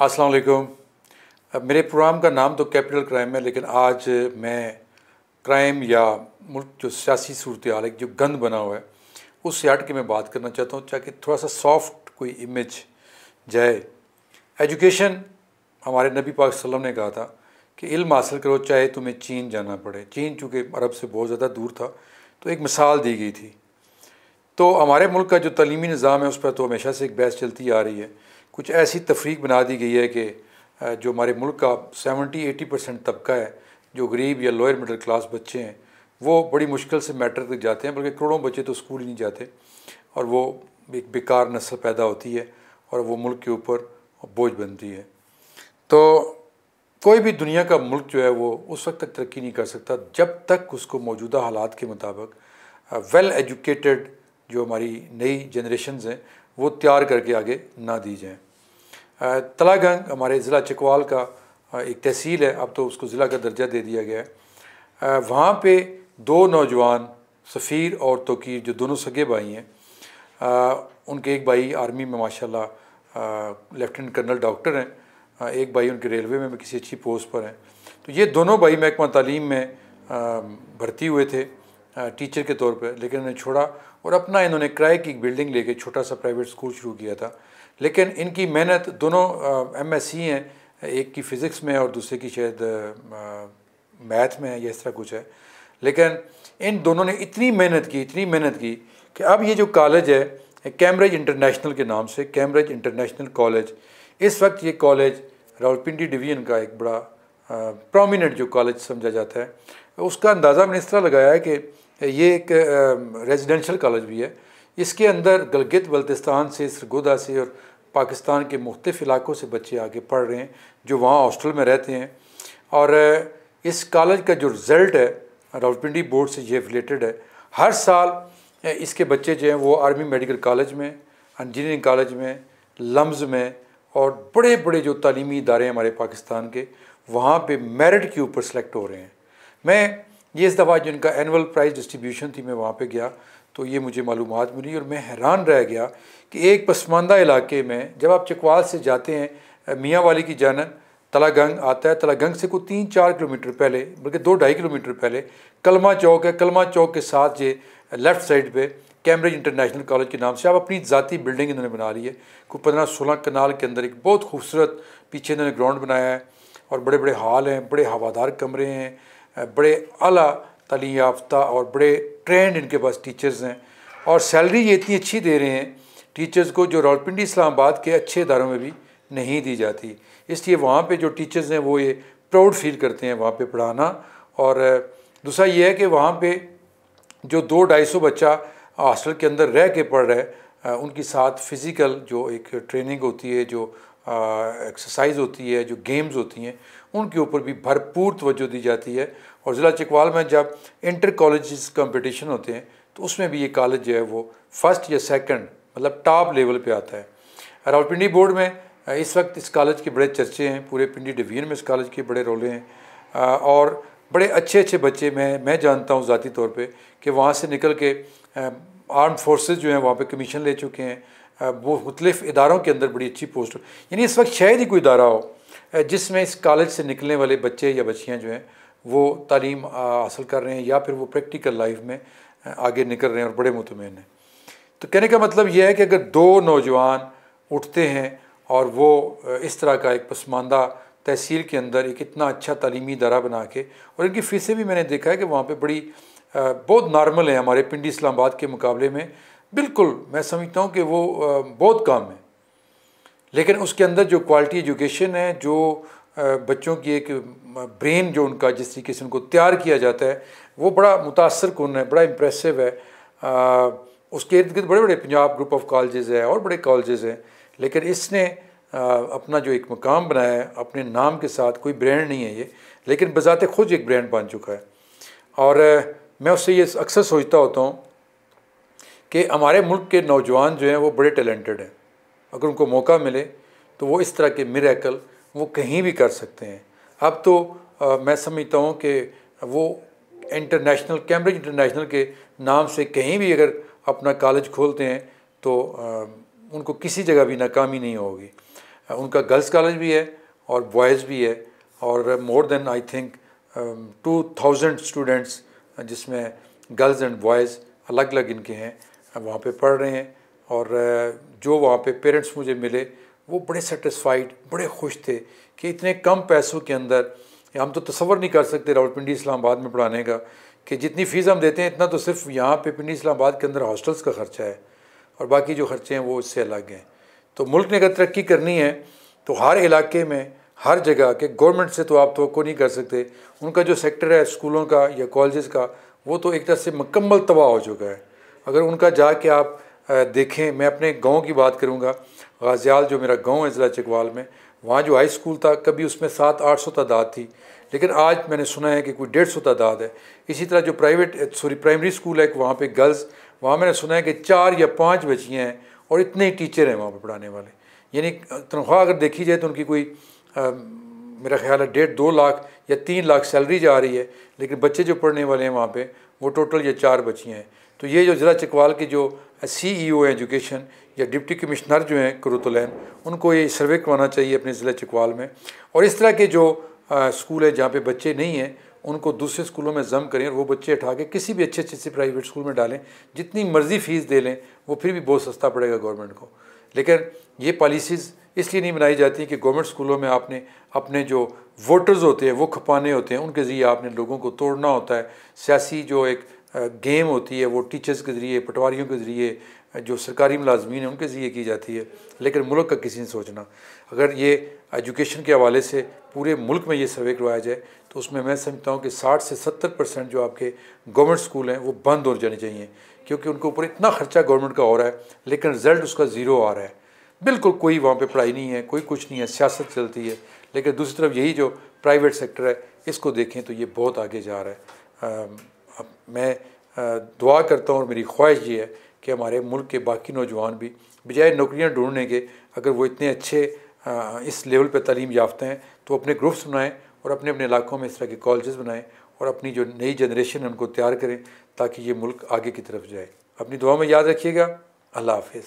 अस्सलाम वालेकुम। अब मेरे प्रोग्राम का नाम तो कैपिटल क्राइम है, लेकिन आज मैं क्राइम या मुल्क जो सियासी सूरत हाल है, जो गंद बना हुआ है, उससे हट के मैं बात करना चाहता हूँ ताकि थोड़ा सा सॉफ्ट कोई इमेज जाए। एजुकेशन, हमारे नबी पाक सल्लल्लाहु अलैहि वसल्लम ने कहा था कि इल्म हासिल करो चाहे तुम्हें चीन जाना पड़े। चीन चूँकि अरब से बहुत ज़्यादा दूर था, तो एक मिसाल दी गई थी। तो हमारे मुल्क का जो तलीमी निज़ाम है उस पर तो हमेशा से एक बहस चलती आ रही है। कुछ ऐसी तफरीक बना दी गई है कि जो हमारे मुल्क का 70-80% तबका है, जो गरीब या लोअर मिडिल क्लास बच्चे हैं, वो बड़ी मुश्किल से मैट्रिक तक जाते हैं, बल्कि करोड़ों बच्चे तो स्कूल ही नहीं जाते, और वो एक बेकार नस्ल पैदा होती है और वो मुल्क के ऊपर बोझ बनती है। तो कोई भी दुनिया का मुल्क जो है वो उस वक्त तक तरक्की नहीं कर सकता जब तक उसको मौजूदा हालात के मुताबिक वेल एजुकेटेड जो हमारी नई जनरेशन्स हैं वो तैयार करके आगे ना दी जाएँ। तलागंग हमारे ज़िला चकवाल का एक तहसील है, अब तो उसको ज़िला का दर्जा दे दिया गया है। वहाँ पे दो नौजवान सफ़ीर और तोकीर जो दोनों सगे भाई हैं, उनके एक भाई आर्मी में माशाल्लाह लेफ्टिनेंट कर्नल डॉक्टर हैं, एक भाई उनके रेलवे में किसी अच्छी पोस्ट पर हैं। तो ये दोनों भाई महकमा तालीम में भर्ती हुए थे टीचर के तौर पर, लेकिन उन्हें छोड़ा और अपना इन्होंने किराए की एक बिल्डिंग लेके छोटा सा प्राइवेट स्कूल शुरू किया था। लेकिन इनकी मेहनत, दोनों MSc हैं, एक की फ़िज़िक्स में और दूसरे की शायद मैथ में है या इस तरह कुछ है। लेकिन इन दोनों ने इतनी मेहनत की कि अब ये जो कॉलेज है कैम्ब्रिज इंटरनेशनल के नाम से, कैम्ब्रिज इंटरनेशनल कॉलेज, इस वक्त ये कॉलेज रावलपिंडी डिवीज़न का एक बड़ा प्रोमिनेंट जो कॉलेज समझा जाता है। उसका अंदाज़ा मैंने इस तरह लगाया है कि ये एक रेजिडेंशल कॉलेज भी है। इसके अंदर गिलगित बल्तिस्तान से, सरगोदा से और पाकिस्तान के मुख्तलिफ़ इलाकों से बच्चे आके पढ़ रहे हैं जो वहाँ हॉस्टल में रहते हैं। और इस कॉलेज का जो रिज़ल्ट है रावलपिंडी बोर्ड से ये रिलेटेड है। हर साल इसके बच्चे जो हैं वो आर्मी मेडिकल कॉलेज में, इंजीनियरिंग कॉलेज में, लम्स में और बड़े बड़े जो तालीमी इदारे हैं हमारे पाकिस्तान के, वहाँ पे मेरिट के ऊपर सेलेक्ट हो रहे हैं। मैं ये इस दफ़ा जो इनका एनुअल प्राइज़ डिस्ट्रीब्यूशन थी, मैं वहाँ पे गया तो ये मुझे मालूमात मिली और मैं हैरान रह गया कि एक पसमानदा इलाके में जब आप चकवाल से जाते हैं मियाँ वाली की जानब, तलागंग आता है, तलागंग से कोई 3-4 किलोमीटर पहले, बल्कि 2-2.5 किलोमीटर पहले कलमा चौक है। कलमा चौक के साथ ये लेफ़्ट साइड पे कैम्ब्रिज इंटरनेशनल कॉलेज के नाम से अब अपनी ज़ाती बिल्डिंग इन्होंने बना ली है। कोई 15-16 कनाल के अंदर एक बहुत खूबसूरत पीछे इन्होंने ग्राउंड बनाया है और बड़े बड़े हॉल हैं, बड़े हवादार कमरे हैं, बड़े आला तालीम याफ्ता और बड़े ट्रेंड इनके पास टीचर्स हैं। और सैलरी ये इतनी अच्छी दे रहे हैं टीचर्स को जो रावलपिंडी इस्लामाबाद के अच्छे इदारों में भी नहीं दी जाती। इसलिए वहाँ पे जो टीचर्स हैं वो ये प्राउड फील करते हैं वहाँ पे पढ़ाना। और दूसरा ये है कि वहाँ पे जो 200-250 बच्चा हॉस्टल के अंदर रह के पढ़ रहा है, उनके साथ फ़िज़िकल जो एक ट्रेनिंग होती है, जो एक्सरसाइज होती है, जो गेम्स होती हैं, उनके ऊपर भी भरपूर तवज्जो दी जाती है। और ज़िला चकवाल में जब इंटर कॉलेजेस कंपटीशन होते हैं तो उसमें भी ये कॉलेज जो है वो फर्स्ट या सेकंड मतलब टॉप लेवल पे आता है। रावलपिंडी बोर्ड में इस वक्त इस कॉलेज के बड़े चर्चे हैं, पूरे पिंडी डिवीज़न में इस कॉलेज के बड़े रोले हैं और बड़े अच्छे अच्छे बच्चे मैं जानता हूँ ज़ाती तौर पे कि वहाँ से निकल के आर्म फोर्सेस जो हैं वहाँ पे कमीशन ले चुके हैं। वो मुख्तलिफ़ इदारों के अंदर बड़ी अच्छी पोस्ट, यानी इस वक्त शायद ही कोई इदारा हो जिसमें इस कॉलेज से निकलने वाले बच्चे या बच्चियाँ जो हैं वो तालीम हासिल कर रहे हैं या फिर वो प्रैक्टिकल लाइफ में आगे निकल रहे हैं और बड़े मुतमईन हैं। तो कहने का मतलब यह है कि अगर दो नौजवान उठते हैं और वो इस तरह का एक पसमानदा तहसील के अंदर एक इतना अच्छा तालीमी इदारा बना के, और इनकी फ़ीसें भी मैंने देखा है कि वहाँ पे बड़ी बहुत नॉर्मल है हमारे पिंडी इस्लामाबाद के मुकाबले में, बिल्कुल मैं समझता हूँ कि वो बहुत कम है। लेकिन उसके अंदर जो क्वालिटी एजुकेशन है, जो बच्चों की एक ब्रेन जो उनका जिस तरीके से उनको तैयार किया जाता है वो बड़ा मुतासर कुन है, बड़ा इम्प्रेसिव है। उसके इर्द गिर्द बड़े बड़े पंजाब ग्रुप ऑफ कॉलेजेस है और बड़े कॉलेजेस हैं, लेकिन इसने अपना जो एक मकाम बनाया है अपने नाम के साथ, कोई ब्रांड नहीं है ये, लेकिन बज़ाते खुद एक ब्रांड बन चुका है। और मैं उससे ये अक्सर सोचता होता हूँ कि हमारे मुल्क के नौजवान जो हैं वो बड़े टैलेंटेड हैं, अगर उनको मौका मिले तो वो इस तरह के मिरेकल वो कहीं भी कर सकते हैं। अब तो मैं समझता हूँ कि वो इंटरनेशनल कैम्ब्रिज इंटरनेशनल के नाम से कहीं भी अगर अपना कॉलेज खोलते हैं तो उनको किसी जगह भी नाकामी नहीं होगी। उनका गर्ल्स कॉलेज भी है और बॉयज़ भी है, और more than I think 2000 students जिसमें गर्ल्स एंड बॉयज़ अलग अलग इनके हैं वहाँ पे पढ़ रहे हैं। और जो वहाँ पे पेरेंट्स मुझे मिले वो बड़े सेटिस्फाइड, बड़े खुश थे कि इतने कम पैसों के अंदर, हम तो तसव्वुर नहीं कर सकते रावलपिंडी इस्लामाबाद में पढ़ाने का, कि जितनी फ़ीस हम देते हैं इतना तो सिर्फ यहाँ पे पिंडी इस्लामाबाद के अंदर हॉस्टल्स का ख़र्चा है, और बाकी जो ख़र्चे हैं वो इससे अलग हैं। तो मुल्क ने अगर तरक्की करनी है तो हर इलाके में, हर जगह के गवर्नमेंट से तो आप तवक्को नहीं कर सकते। उनका जो सेक्टर है स्कूलों का या कॉलेज़ का, वो तो एक तरह से मुकम्मल तबाह हो चुका है। अगर उनका जाके आप देखें, मैं अपने गांव की बात करूंगा, गाजियाल जो मेरा गांव है ज़िला चकवाल में, वहाँ जो हाई स्कूल था कभी उसमें 700-800 तादाद थी, लेकिन आज मैंने सुना है कि कोई 150 तादाद है। इसी तरह जो प्राइमरी स्कूल है वहाँ पे गर्ल्स, वहाँ मैंने सुना है कि 4 या 5 बच्चियाँ हैं और इतने ही टीचर हैं वहाँ पे पढ़ाने वाले। यानी तनख्वाह अगर देखी जाए तो उनकी कोई मेरा ख्याल है 1.5-2 लाख या 3 लाख सैलरी जा रही है, लेकिन बच्चे जो पढ़ने वाले हैं वहाँ पे वो टोटल ये 4 बच्चियाँ हैं। तो ये जो ज़िला चकवाल के जो CEO हैं एजुकेशन या डिप्टी कमिश्नर जो हैं कुरुतुलैन, उनको ये सर्वे करवाना चाहिए अपने ज़िला चकवाल में, और इस तरह के जो स्कूल है जहाँ पे बच्चे नहीं हैं उनको दूसरे स्कूलों में जम करें और वो बच्चे उठा के किसी भी अच्छे से प्राइवेट स्कूल में डालें। जितनी मर्ज़ी फ़ीस दे लें वो फिर भी बहुत सस्ता पड़ेगा गवर्नमेंट को। लेकिन ये पॉलिसीज़ इसलिए नहीं बनाई जाती कि गवर्नमेंट स्कूलों में आपने अपने जो वोटर्स होते हैं वो खपाने होते हैं, उनके ज़रिए आपने लोगों को तोड़ना होता है। सियासी जो एक गेम होती है वो टीचर्स के ज़रिए, पटवारियों के ज़रिए, जो सरकारी मुलाजमीन हैं उनके ज़रिए की जाती है, लेकिन मुल्क का किसी ने सोचना। अगर ये एजुकेशन के हवाले से पूरे मुल्क में ये सर्वे करवाया जाए तो उसमें मैं समझता हूँ कि 60 से 70% जो आपके गवर्नमेंट स्कूल हैं वो बंद हो जाने चाहिए, क्योंकि उनके ऊपर इतना ख़र्चा गवर्नमेंट का हो रहा है लेकिन रिज़ल्ट उसका ज़ीरो आ रहा है। बिल्कुल कोई वहाँ पे पढ़ाई नहीं है, कोई कुछ नहीं है, सियासत चलती है। लेकिन दूसरी तरफ यही जो प्राइवेट सेक्टर है इसको देखें तो ये बहुत आगे जा रहा है। मैं दुआ करता हूँ और मेरी ख्वाहिश ये है कि हमारे मुल्क के बाकी नौजवान भी बजाय नौकरियाँ ढूंढने के, अगर वो इतने अच्छे इस लेवल पे तालीम याफ्ता हैं तो अपने ग्रुप्स बनाएं और अपने अपने इलाकों में इस तरह के कॉलेजेस बनाएं और अपनी जो नई जनरेशन है उनको तैयार करें ताकि ये मुल्क आगे की तरफ जाए। अपनी दुआ में याद रखिएगा। अल्लाह हाफिज़।